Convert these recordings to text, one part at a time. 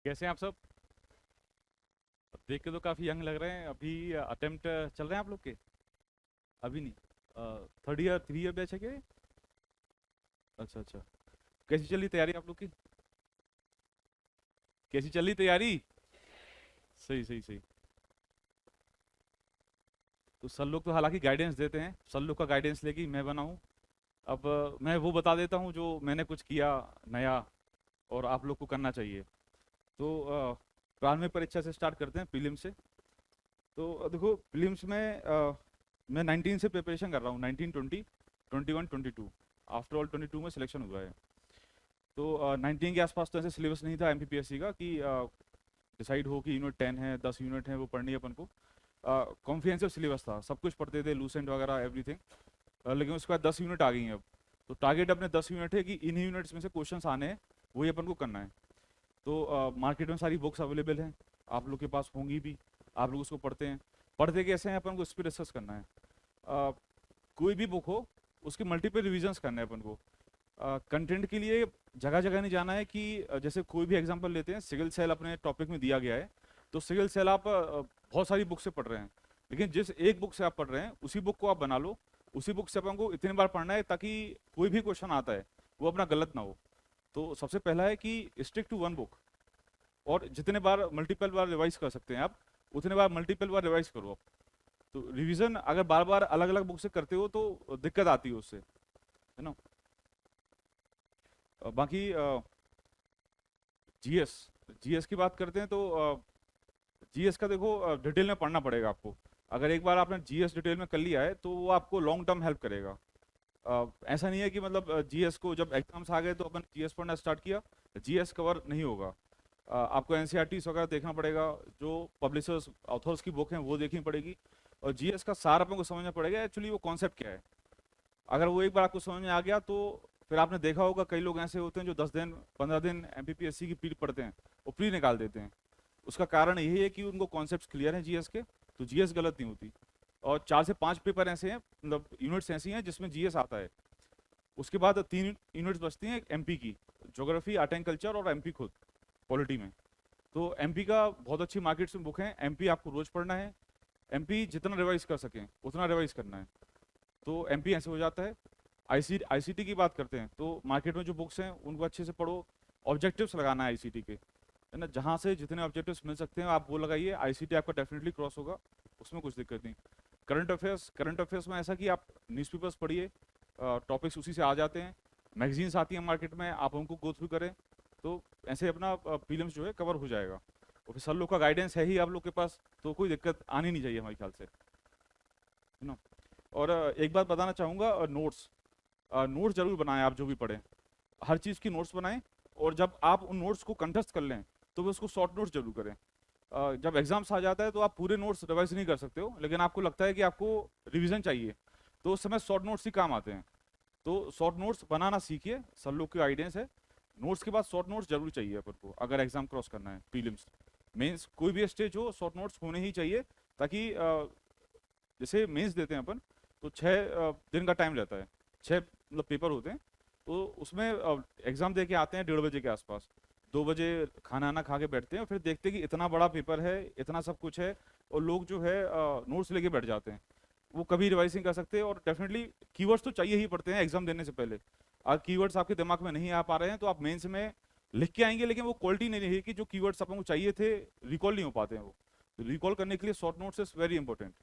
कैसे हैं आप सब? देख के तो काफ़ी यंग लग रहे हैं। अभी अटेम्प्ट चल रहे हैं आप लोग के? अभी नहीं। थर्ड ईयर 3 ईयर बैच है क्या ये? अच्छा अच्छा। कैसी चल रही तैयारी आप लोग की? कैसी चल रही तैयारी? सही सही सही। तो सर लोग तो हालांकि गाइडेंस देते हैं, सर लोग का गाइडेंस लेके ही मैं बना हूँ। अब मैं वो बता देता हूँ जो मैंने कुछ किया नया, और आप लोग को करना चाहिए। तो प्रारंभिक परीक्षा से स्टार्ट करते हैं, प्रीलिम्स से। तो देखो, प्रीलिम्स में मैं 19 से प्रिपरेशन कर रहा हूँ, 19, 20, 21, 22। आफ्टर ऑल 22 में सिलेक्शन हुआ है। तो 19 के आसपास तो ऐसे सिलेबस नहीं था एमपीपीएससी का कि डिसाइड हो कि यूनिट 10 है, 10 यूनिट है, वो पढ़नी है अपन को। कॉम्प्रिहेंसिव सिलेबस था, सब कुछ पढ़ते थे, लूसेंट वगैरह एवरीथिंग। लेकिन उसके बाद 10 यूनिट आ गई हैं अब। तो टारगेट अपने 10 यूनिट है कि इन यूनिट्स में से क्वेश्चंस आने हैं, वही अपन को करना है। तो मार्केट में सारी बुक्स अवेलेबल हैं, आप लोग के पास होंगी भी। आप लोग उसको पढ़ते हैं। पढ़ते कैसे हैं अपन को, इस पर डिस्कस करना है। अ, कोई भी बुक हो, उसके मल्टीपल रिविजन्स करने हैं अपन को। कंटेंट के लिए जगह जगह नहीं जाना है कि जैसे कोई भी एग्जांपल लेते हैं, सिविल सेल अपने टॉपिक में दिया गया है। तो सिविल सेल आप बहुत सारी बुक से पढ़ रहे हैं, लेकिन जिस एक बुक से आप पढ़ रहे हैं उसी बुक को आप बना लो। उसी बुक से अपन को इतनी बार पढ़ना है ताकि कोई भी क्वेश्चन आता है वो अपना गलत ना हो। तो सबसे पहला है कि स्टिक टू वन बुक। और जितने बार मल्टीपल बार रिवाइज कर सकते हैं आप, उतने बार मल्टीपल बार रिवाइज करो आप। तो रिवीजन अगर बार बार अलग अलग बुक से करते हो तो दिक्कत आती है उससे, है ना। बाकी जीएस, जीएस की बात करते हैं तो जीएस का देखो, डिटेल में पढ़ना पड़ेगा आपको। अगर एक बार आपने जीएस डिटेल में कर लिया है तो वो आपको लॉन्ग टर्म हेल्प करेगा। ऐसा नहीं है कि मतलब जीएस को जब एग्जाम्स आ गए तो अपन जीएस पढ़ना स्टार्ट किया, जीएस कवर नहीं होगा। आपको एनसीईआरटीज वगैरह देखना पड़ेगा, जो पब्लिशर्स ऑथर्स की बुक हैं वो देखनी पड़ेगी। और जीएस का सार अपन को समझना पड़ेगा एक्चुअली वो कॉन्सेप्ट क्या है। अगर वो एक बार आपको समझ में आ गया तो फिर आपने देखा होगा कई लोग ऐसे होते हैं जो 10 दिन 15 दिन एमपीपीएससी की प्री पढ़ते हैं और प्री निकाल देते हैं। उसका कारण यही है कि उनको कॉन्सेप्ट क्लियर हैं जीएस के, तो जीएस गलत नहीं होती। और 4 से 5 पेपर ऐसे हैं, मतलब यूनिट्स ऐसी हैं जिसमें जीएस आता है। उसके बाद 3 यूनिट्स बचती हैं एमपी की, ज्योग्राफी, आर्ट एंड कल्चर और एमपी खुद पॉलिटी में। तो एमपी का बहुत अच्छी मार्केट्स में बुक है, एमपी आपको रोज पढ़ना है। एमपी जितना रिवाइज कर सकें उतना रिवाइज करना है। तो एमपी ऐसे हो जाता है। आईसीटी की बात करते हैं तो मार्केट में जो बुक्स हैं उनको अच्छे से पढ़ो। ऑब्जेक्टिव्स लगाना है आईसीटी के, है ना। जहाँ से जितने ऑब्जेक्टिव्स मिल सकते हैं आप वो लगाइए, आईसीटी आपका डेफिनेटली क्रॉस होगा, उसमें कुछ दिक्कत नहीं। करंट अफेयर्स में ऐसा कि आप न्यूज़पेपर्स पढ़िए, टॉपिक्स उसी से आ जाते हैं। मैगजीन्स आती हैं मार्केट में, आप उनको गो थ्रू करें। तो ऐसे अपना प्रीलिम्स जो है कवर हो जाएगा। और फिर सर लोग का गाइडेंस है ही आप लोग के पास, तो कोई दिक्कत आनी नहीं चाहिए हमारे ख्याल से, है ना। और एक बात बताना चाहूँगा, नोट्स, नोट्स जरूर बनाएं आप जो भी पढ़ें। हर चीज़ की नोट्स बनाएं। और जब आप उन नोट्स को कंठस्थ कर लें तो वो उसको शॉर्ट नोट्स जरूर करें। जब एग्जाम्स आ जाता है तो आप पूरे नोट्स रिवाइज नहीं कर सकते हो, लेकिन आपको लगता है कि आपको रिवीजन चाहिए, तो उस समय शॉर्ट नोट्स ही काम आते हैं। तो शॉर्ट नोट्स बनाना सीखिए, सब लोग की गाइडेंस है। नोट्स के बाद शॉर्ट नोट्स जरूर चाहिए अपन को, अगर एग्जाम क्रॉस करना है, प्रीलिम्स मेंस कोई भी स्टेज हो, शॉर्ट नोट्स होने ही चाहिए। ताकि जैसे मेंस देते हैं अपन, तो 6 दिन का टाइम रहता है, 6 मतलब पेपर होते हैं। तो उसमें एग्जाम दे के आते हैं 1:30 बजे के आसपास, 2 बजे खाना आना खा के बैठते हैं, और फिर देखते हैं कि इतना बड़ा पेपर है, इतना सब कुछ है, और लोग जो है नोट्स लेके बैठ जाते हैं। वो कभी रिवाइज नहीं कर सकते। और डेफिनेटली कीवर्ड्स तो चाहिए ही पड़ते हैं एग्जाम देने से पहले। अगर कीवर्ड्स आपके दिमाग में नहीं आ पा रहे हैं तो आप मेंस में लिख के आएंगे, लेकिन वो क्वालिटी नहीं रहेगी, जो कीवर्ड्स अपन को चाहिए थे रिकॉल नहीं हो पाते हैं वो। रिकॉल करने के लिए short notes is very important.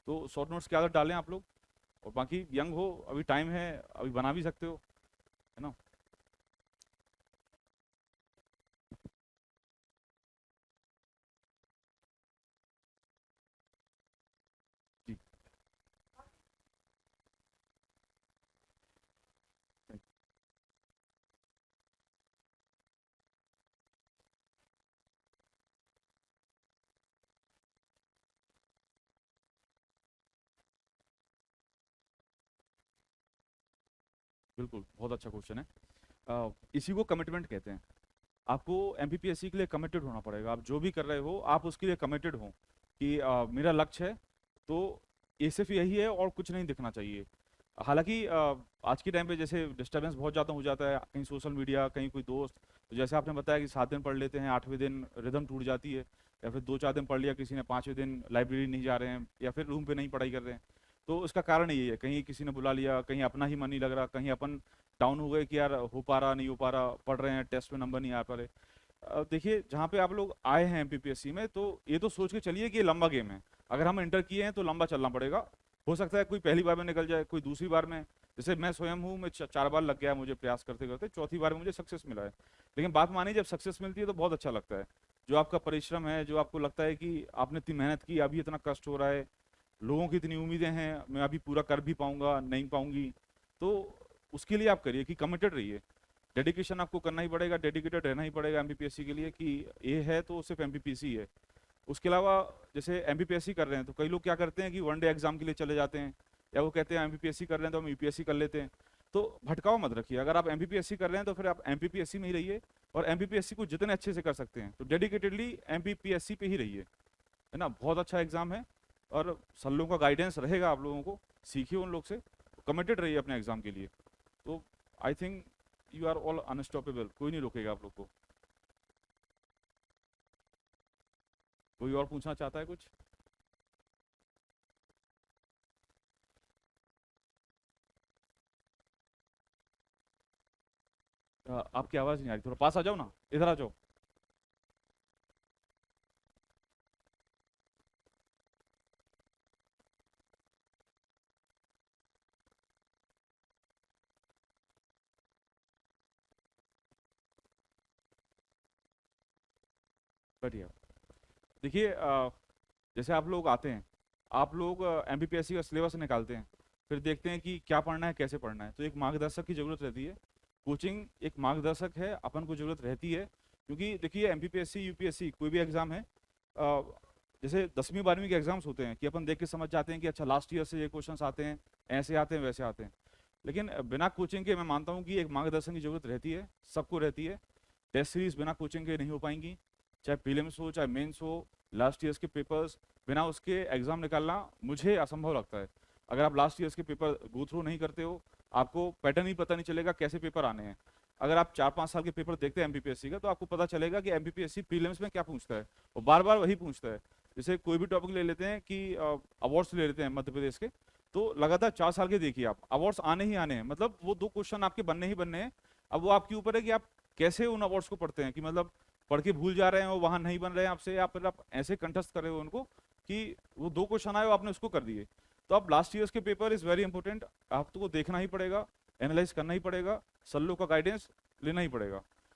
तो शॉर्ट नोट्स की आदत डालें आप लोग। और बाकी यंग हो, अभी टाइम है, अभी बना भी सकते हो, है ना। जी। बिल्कुल, बहुत अच्छा क्वेश्चन है। इसी को कमिटमेंट कहते हैं। आपको एमपीपीएससी के लिए कमिटेड होना पड़ेगा। आप जो भी कर रहे हो आप उसके लिए कमिटेड हो कि मेरा लक्ष्य है, तो ये सिर्फ यही है और कुछ नहीं दिखना चाहिए। हालांकि आज के टाइम पे जैसे डिस्टरबेंस बहुत ज़्यादा हो जाता है, कहीं सोशल मीडिया, कहीं कोई दोस्त, तो जैसे आपने बताया कि 7 दिन पढ़ लेते हैं, 8वें दिन रिदम टूट जाती है, या फिर 2-4 दिन पढ़ लिया किसी ने, 5वें दिन लाइब्रेरी नहीं जा रहे हैं या फिर रूम पे नहीं पढ़ाई कर रहे हैं। तो इसका कारण यही है, कहीं किसी ने बुला लिया, कहीं अपना ही मन नहीं लग रहा, कहीं अपन डाउन हो गए कि यार हो पा रहा नहीं हो पा रहा, पढ़ रहे हैं टेस्ट में नंबर नहीं आ पा रहे। देखिए जहाँ पे आप लोग आए हैं एमपीपीएससी में, तो ये तो सोच के चलिए कि ये लंबा गेम है। अगर हम इंटर किए हैं तो लंबा चलना पड़ेगा। हो सकता है कोई पहली बार में निकल जाए, कोई दूसरी बार में, जैसे मैं स्वयं हूँ, मैं 4 बार लग गया मुझे प्रयास करते करते, चौथी बार में मुझे सक्सेस मिला है। लेकिन बात मानिए, जब सक्सेस मिलती है तो बहुत अच्छा लगता है। जो आपका परिश्रम है, जो आपको लगता है कि आपने इतनी मेहनत की, अभी इतना कष्ट हो रहा है, लोगों की इतनी उम्मीदें हैं, मैं अभी पूरा कर भी पाऊंगा नहीं पाऊंगी, तो उसके लिए आप करिए कि कमिटेड रहिए। डेडिकेशन आपको करना ही पड़ेगा, डेडिकेटेड रहना ही पड़ेगा एमपीपीएससी के लिए, कि ये है तो सिर्फ एमपीपीएससी है। उसके अलावा जैसे एमपीपीएससी कर रहे हैं तो कई लोग क्या करते हैं कि वनडे एग्जाम के लिए चले जाते हैं, या वो कहते हैं एमपीपीएससी कर रहे हैं तो हम यूपीएससी कर लेते हैं। तो भटकाव मत रखिए, अगर आप एमपीपीएससी कर रहे हैं तो फिर आप एमपीपीएससी में ही रहिए, और एमपीपीएससी को जितने अच्छे से कर सकते हैं तो डेडिकेटेडली एमपीपीएससी पे ही रहिए, है ना। बहुत अच्छा एग्जाम है, और सर लोगों का गाइडेंस रहेगा, आप लोगों को सीखिए उन लोग से, कमिटेड रहिए अपने एग्जाम के लिए। तो I think you are all unstoppable, कोई नहीं रोकेगा आप लोग को। कोई और पूछना चाहता है कुछ? आपकी आवाज़ नहीं आ रही, थोड़ा पास आ जाओ ना, इधर आ जाओ। बढ़िया। देखिए जैसे आप लोग आते हैं, आप लोग एमपीपीएससी का सिलेबस निकालते हैं, फिर देखते हैं कि क्या पढ़ना है कैसे पढ़ना है, तो एक मार्गदर्शक की ज़रूरत रहती है। कोचिंग एक मार्गदर्शक है, अपन को ज़रूरत रहती है। क्योंकि देखिए एमपीपीएससी यूपीएससी कोई भी एग्ज़ाम है, जैसे 10वीं 12वीं के एग्जाम्स होते हैं कि अपन देख के समझ जाते हैं कि अच्छा लास्ट ईयर से ये क्वेश्चंस आते हैं, ऐसे आते हैं वैसे आते हैं। लेकिन बिना कोचिंग के मैं मानता हूँ कि एक मार्गदर्शन की ज़रूरत रहती है, सबको रहती है। टेस्ट सीरीज बिना कोचिंग के नहीं हो पाएंगी, चाहे प्रीलिम्स हो चाहे मेंस हो, लास्ट ईयर्स के पेपर्स, बिना उसके एग्ज़ाम निकालना मुझे असंभव लगता है। अगर आप लास्ट ईयर्स के पेपर गो थ्रू नहीं करते हो, आपको पैटर्न ही पता नहीं चलेगा कैसे पेपर आने हैं। अगर आप 4-5 साल के पेपर देखते हैं एमपीपीएससी का, तो आपको पता चलेगा कि एमपीपीएससी प्रीलिम्स में क्या पूछता है, और बार बार वही पूछता है। जैसे कोई भी टॉपिक ले लेते हैं कि अवार्ड्स ले लेते हैं मध्य प्रदेश के, तो लगातार 4 साल के देखिए आप, अवार्ड्स आने ही आने हैं, मतलब वो 2 क्वेश्चन आपके बनने ही बनने हैं। अब वो आपके ऊपर है कि आप कैसे उन अवार्ड्स को पढ़ते हैं, कि मतलब पढ़ के भूल जा रहे हैं, वो वहां नहीं बन रहे हैं आपसे, या फिर आप ऐसे कंठस्थ कर रहे हो उनको कि वो 2 क्वेश्चन आए आपने उसको कर दिए। तो आप लास्ट ईयर्स के पेपर इज़ वेरी इंपॉर्टेंट, आपको देखना ही पड़ेगा, एनालाइज करना ही पड़ेगा, सर लोग का गाइडेंस लेना ही पड़ेगा।